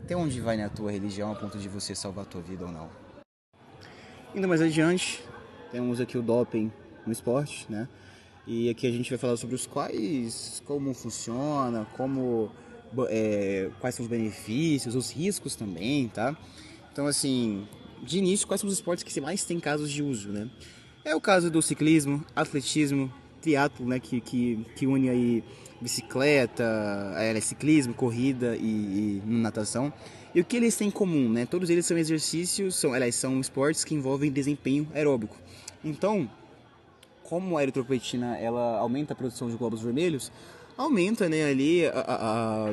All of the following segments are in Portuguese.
Até onde vai na tua religião a ponto de você salvar a tua vida ou não? Indo mais adiante, temos aqui o doping no esporte, né? E aqui a gente vai falar sobre os quais, como funciona, quais são os benefícios, os riscos também, tá? Então, assim, de início, quais são os esportes que mais tem casos de uso, né? É o caso do ciclismo, atletismo, triatlo, né? Que une aí bicicleta, ciclismo, corrida e natação. E o que eles têm em comum, né? Todos eles são exercícios, são esportes que envolvem desempenho aeróbico. Então, como a eritropoetina ela aumenta a produção de glóbulos vermelhos, aumenta, né, ali a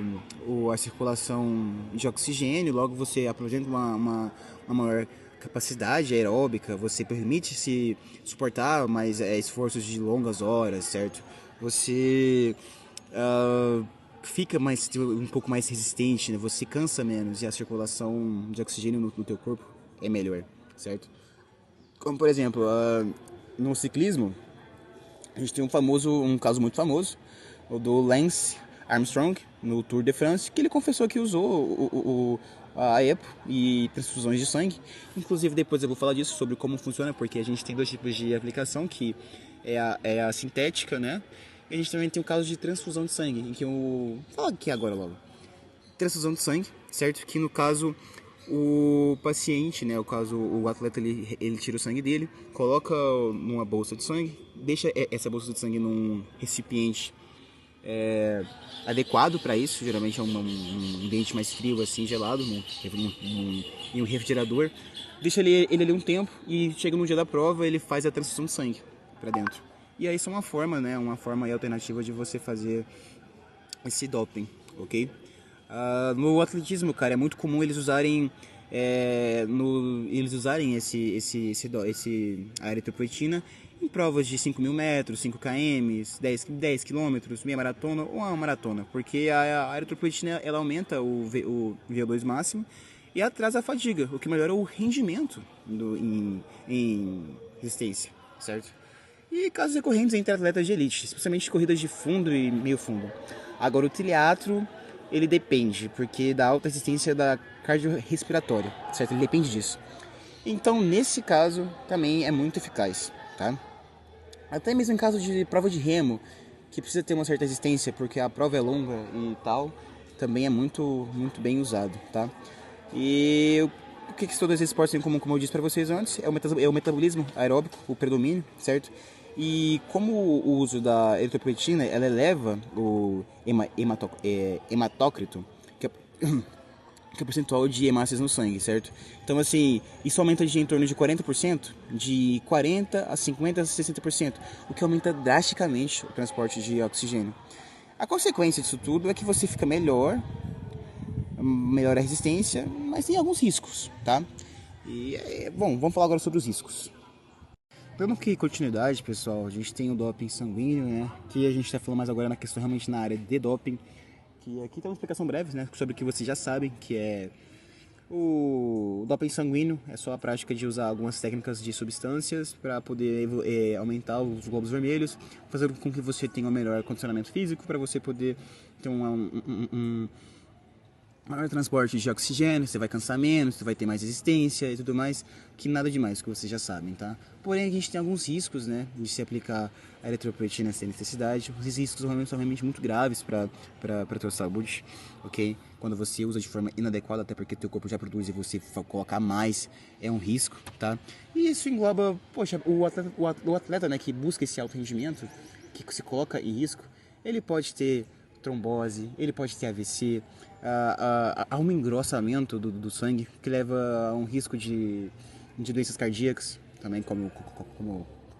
circulação de oxigênio, logo você apresenta uma maior capacidade aeróbica, você permite se suportar mais esforços de longas horas, certo? Você fica um pouco mais resistente, né? Você cansa menos e a circulação de oxigênio no teu corpo é melhor, certo? Como por exemplo, no ciclismo, a gente tem um caso muito famoso, o do Lance Armstrong, no Tour de France, que ele confessou que usou a EPO e transfusões de sangue. Inclusive, depois eu vou falar disso, sobre como funciona, porque a gente tem dois tipos de aplicação, que é a sintética, né? E a gente também tem o caso de transfusão de sangue, em que eu... Vou falar aqui agora logo. Transfusão de sangue, certo? Que no caso o paciente, né, o atleta ele tira o sangue dele, coloca numa bolsa de sangue, deixa essa bolsa de sangue num recipiente adequado para isso, geralmente é um ambiente mais frio, assim, gelado, né, em um refrigerador, deixa ele ali um tempo e chega no dia da prova ele faz a transfusão de sangue para dentro. E aí isso é uma forma, né, uma forma alternativa de você fazer esse doping, ok? No atletismo, cara, é muito comum eles usarem a eritropoetina em provas de 5.000 metros, 5 km, 10 quilômetros, meia maratona ou uma maratona, porque a eritropoetina ela aumenta o VO2 máximo e atrasa a fadiga, o que melhora o rendimento em resistência, certo? E casos recorrentes entre atletas de elite, especialmente corridas de fundo e meio fundo. Agora, o triatlo, ele depende, porque da alta resistência da cardiorrespiratória, certo? Ele depende disso. Então, nesse caso, também é muito eficaz, tá? Até mesmo em caso de prova de remo, que precisa ter uma certa resistência, porque a prova é longa e tal, também é muito bem usado, tá? E o que todos esses esportes têm em comum, como eu disse para vocês antes, é o metabolismo aeróbico, o predomínio, certo? E como o uso da eritropoetina, ela eleva o hematócrito, que é, que é o percentual de hemácias no sangue, certo? Então, assim, isso aumenta de em torno de 40%, de 40% a 50% a 60%, o que aumenta drasticamente o transporte de oxigênio. A consequência disso tudo é que você fica melhora a resistência, mas tem alguns riscos, tá? Bom, vamos falar agora sobre os riscos. Dando continuidade, pessoal, a gente tem o doping sanguíneo, né? Que a gente está falando mais agora na questão realmente na área de doping. Que aqui tem uma explicação breve, né? Sobre o que vocês já sabem, que é o doping sanguíneo. É só a prática de usar algumas técnicas de substâncias para poder aumentar os glóbulos vermelhos, fazer com que você tenha um melhor condicionamento físico, para você poder ter um maior transporte de oxigênio, você vai cansar menos, você vai ter mais resistência e tudo mais, que nada demais, que vocês já sabem, tá? Porém, a gente tem alguns riscos, né, de se aplicar a eritropoetina sem necessidade. Os riscos são realmente muito graves para a tua saúde, ok? Quando você usa de forma inadequada, até porque teu corpo já produz e você colocar mais, é um risco, tá? E isso engloba, poxa, o atleta, né, que busca esse alto rendimento, que se coloca em risco, ele pode ter trombose, ele pode ter AVC, há um engrossamento do sangue que leva a um risco de doenças cardíacas, também como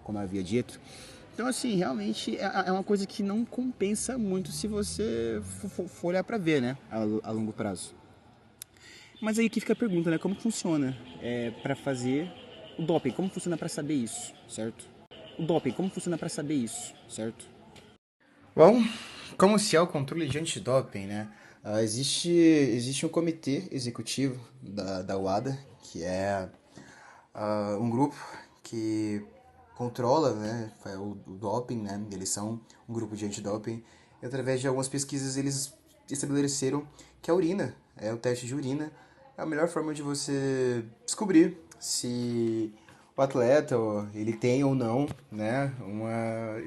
eu havia dito. Então, assim, realmente é uma coisa que não compensa muito se você for olhar para ver, né, a longo prazo. Mas aí que fica a pergunta, né, como funciona para fazer o doping, como funciona para saber isso, certo? O doping, como funciona para saber isso, certo? Bom, como se é o controle de antidoping, né? Existe um comitê executivo da UADA, que é um grupo que controla, né, o doping, né? Eles são um grupo de antidoping. E através de algumas pesquisas eles estabeleceram que a urina é o teste de urina. É a melhor forma de você descobrir se o atleta ele tem ou não, né,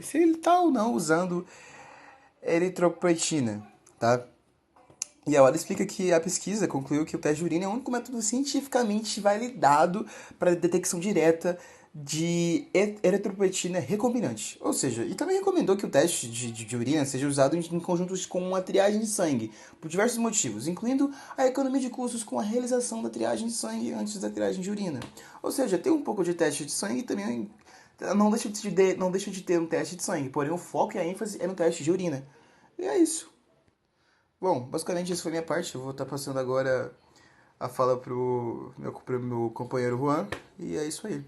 se ele está ou não usando eritropoetina, tá? E ela explica que a pesquisa concluiu que o teste de urina é o único método cientificamente validado para detecção direta de eritropoetina recombinante. Ou seja, e também recomendou que o teste de urina seja usado em conjuntos com uma triagem de sangue, por diversos motivos, incluindo a economia de custos com a realização da triagem de sangue antes da triagem de urina. Ou seja, tem um pouco de teste de sangue também não deixa de ter um teste de sangue, porém o foco e a ênfase é no teste de urina. E é isso. Bom, basicamente isso foi a minha parte. Eu vou estar passando agora a fala pro meu companheiro Juan. E é isso aí.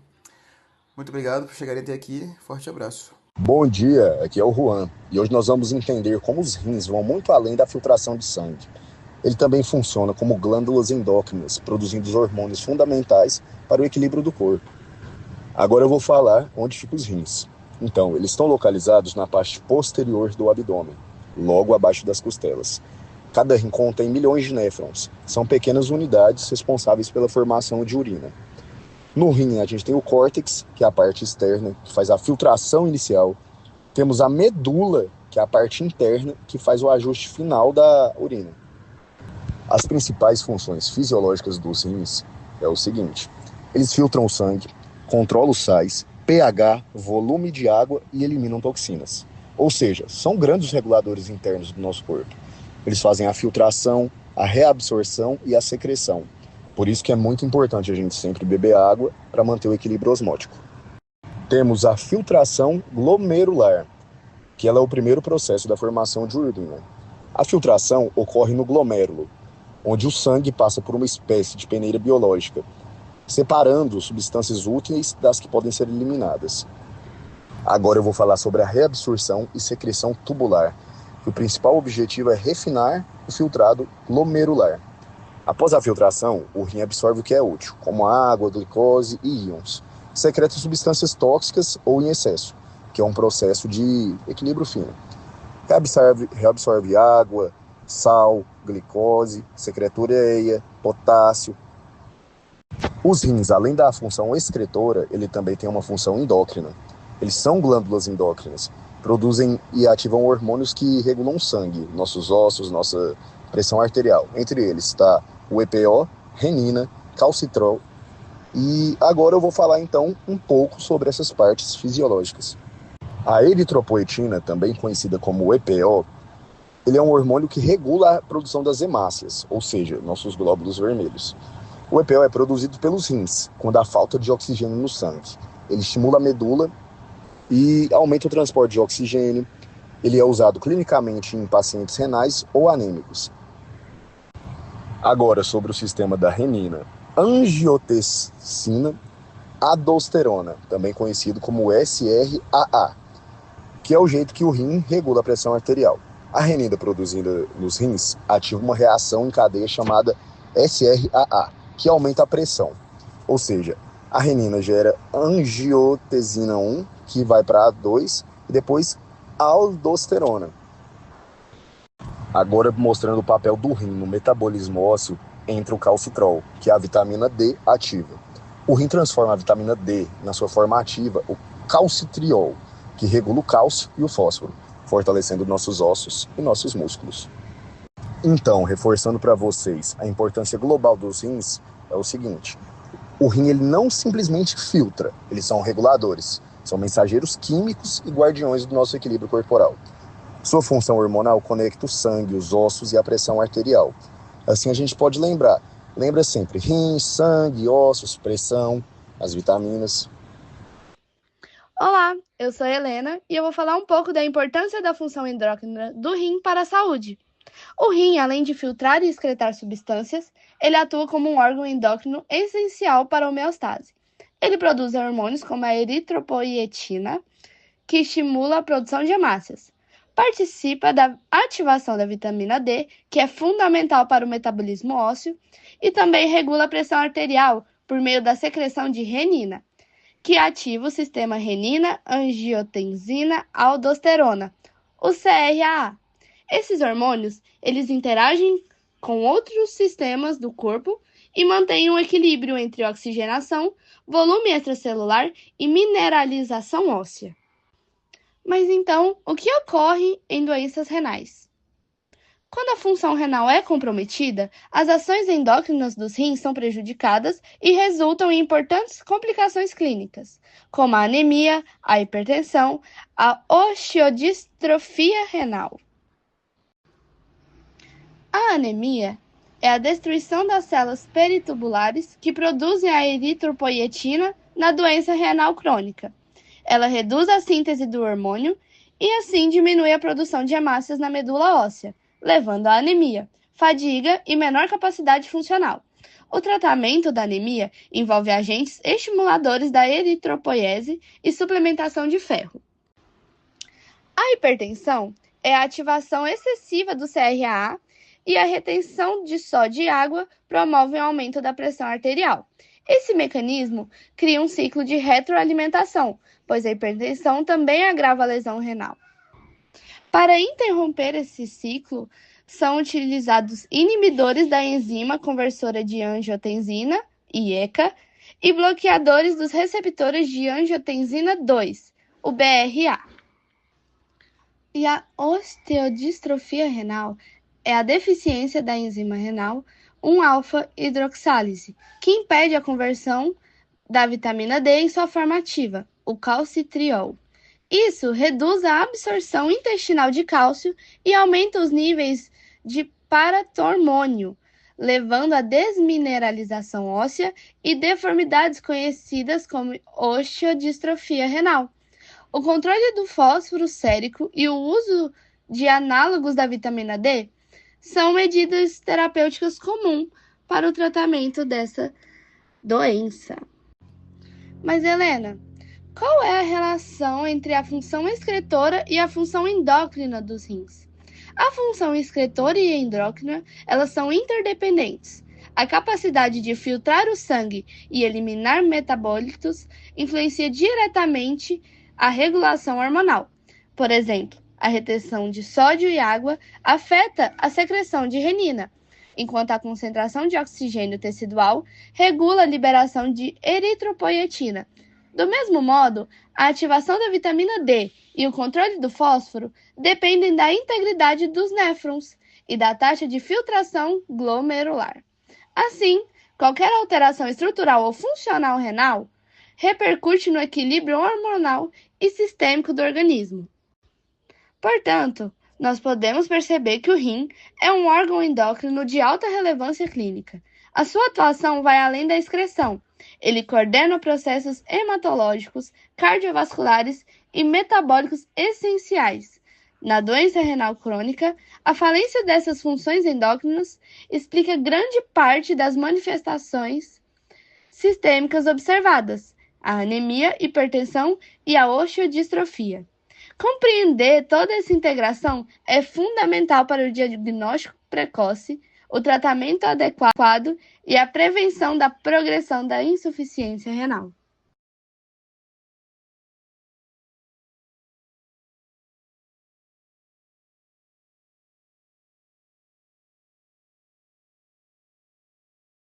Muito obrigado por chegarem até aqui. Forte abraço. Bom dia, aqui é o Juan, e hoje nós vamos entender como os rins vão muito além da filtração de sangue. Ele também funciona como glândulas endócrinas, produzindo os hormônios fundamentais para o equilíbrio do corpo. Agora eu vou falar onde ficam os rins. Então, eles estão localizados na parte posterior do abdômen, logo abaixo das costelas. Cada rim contém milhões de néfrons, são pequenas unidades responsáveis pela formação de urina. No rim, a gente tem o córtex, que é a parte externa, que faz a filtração inicial. Temos a medula, que é a parte interna, que faz o ajuste final da urina. As principais funções fisiológicas dos rins é o seguinte: eles filtram o sangue, controlam os sais, pH, volume de água e eliminam toxinas. Ou seja, são grandes reguladores internos do nosso corpo. Eles fazem a filtração, a reabsorção e a secreção. Por isso que é muito importante a gente sempre beber água para manter o equilíbrio osmótico. Temos a filtração glomerular, que ela é o primeiro processo da formação de urina. A filtração ocorre no glomérulo, onde o sangue passa por uma espécie de peneira biológica, separando substâncias úteis das que podem ser eliminadas. Agora eu vou falar sobre a reabsorção e secreção tubular, que o principal objetivo é refinar o filtrado glomerular. Após a filtração, o rim absorve o que é útil, como água, glicose e íons. Secreta substâncias tóxicas ou em excesso, que é um processo de equilíbrio fino. Reabsorve água, sal, glicose, secreta ureia, potássio. Os rins, além da função excretora, ele também tem uma função endócrina. Eles são glândulas endócrinas, produzem e ativam hormônios que regulam o sangue, nossos ossos, nossa pressão arterial. Entre eles está o EPO, renina, calcitrol. E agora eu vou falar então um pouco sobre essas partes fisiológicas. A eritropoetina, também conhecida como EPO, ele é um hormônio que regula a produção das hemácias, ou seja, nossos glóbulos vermelhos. O EPO é produzido pelos rins, quando há falta de oxigênio no sangue. Ele estimula a medula e aumenta o transporte de oxigênio. Ele é usado clinicamente em pacientes renais ou anêmicos. Agora, sobre o sistema da renina. Angiotensina aldosterona, também conhecido como SRAA, que é o jeito que o rim regula a pressão arterial. A renina produzida nos rins ativa uma reação em cadeia chamada SRAA, que aumenta a pressão. Ou seja, a renina gera angiotensina 1, que vai para A2, e depois aldosterona. Agora mostrando o papel do rim no metabolismo ósseo, entra o calcitrol, que é a vitamina D ativa. O rim transforma a vitamina D na sua forma ativa, o calcitriol, que regula o cálcio e o fósforo, fortalecendo nossos ossos e nossos músculos. Então, reforçando para vocês a importância global dos rins, é o seguinte: o rim ele não simplesmente filtra, eles são reguladores, são mensageiros químicos e guardiões do nosso equilíbrio corporal. Sua função hormonal conecta o sangue, os ossos e a pressão arterial. Assim a gente pode lembra sempre rins, sangue, ossos, pressão, as vitaminas. Olá, eu sou a Helena e eu vou falar um pouco da importância da função endócrina do rim para a saúde. O rim, além de filtrar e excretar substâncias, ele atua como um órgão endócrino essencial para a homeostase. Ele produz hormônios como a eritropoietina, que estimula a produção de hemácias. Participa da ativação da vitamina D, que é fundamental para o metabolismo ósseo, e também regula a pressão arterial por meio da secreção de renina, que ativa o sistema renina-angiotensina-aldosterona, o CRAA. Esses hormônios, eles interagem com outros sistemas do corpo e mantém um equilíbrio entre oxigenação, volume extracelular e mineralização óssea. Mas então, o que ocorre em doenças renais? Quando a função renal é comprometida, as ações endócrinas dos rins são prejudicadas e resultam em importantes complicações clínicas, como a anemia, a hipertensão, a osteodistrofia renal. A anemia é a destruição das células peritubulares que produzem a eritropoietina na doença renal crônica. Ela reduz a síntese do hormônio e assim diminui a produção de hemácias na medula óssea, levando à anemia, fadiga e menor capacidade funcional. O tratamento da anemia envolve agentes estimuladores da eritropoiese e suplementação de ferro. A hipertensão é a ativação excessiva do CRAA e a retenção de sódio e água promove o aumento da pressão arterial. Esse mecanismo cria um ciclo de retroalimentação, pois a hipertensão também agrava a lesão renal. Para interromper esse ciclo, são utilizados inibidores da enzima conversora de angiotensina, IECA, e bloqueadores dos receptores de angiotensina 2, o BRA. E a osteodistrofia renal é a deficiência da enzima renal 1-alfa-hidroxálise, que impede a conversão da vitamina D em sua forma ativa, o calcitriol. Isso reduz a absorção intestinal de cálcio e aumenta os níveis de paratormônio, levando à desmineralização óssea e deformidades conhecidas como osteodistrofia renal. O controle do fósforo sérico e o uso de análogos da vitamina D são medidas terapêuticas comuns para o tratamento dessa doença. Mas, Helena, qual é a relação entre a função excretora e a função endócrina dos rins? A função excretora e endócrina, elas são interdependentes. A capacidade de filtrar o sangue e eliminar metabólitos influencia diretamente a regulação hormonal. Por exemplo, a retenção de sódio e água afeta a secreção de renina, enquanto a concentração de oxigênio tecidual regula a liberação de eritropoietina. Do mesmo modo, a ativação da vitamina D e o controle do fósforo dependem da integridade dos néfrons e da taxa de filtração glomerular. Assim, qualquer alteração estrutural ou funcional renal repercute no equilíbrio hormonal e sistêmico do organismo. Portanto, nós podemos perceber que o rim é um órgão endócrino de alta relevância clínica. A sua atuação vai além da excreção. Ele coordena processos hematológicos, cardiovasculares e metabólicos essenciais. Na doença renal crônica, a falência dessas funções endócrinas explica grande parte das manifestações sistêmicas observadas, a anemia, hipertensão e a osteodistrofia. Compreender toda essa integração é fundamental para o diagnóstico precoce, o tratamento adequado e a prevenção da progressão da insuficiência renal.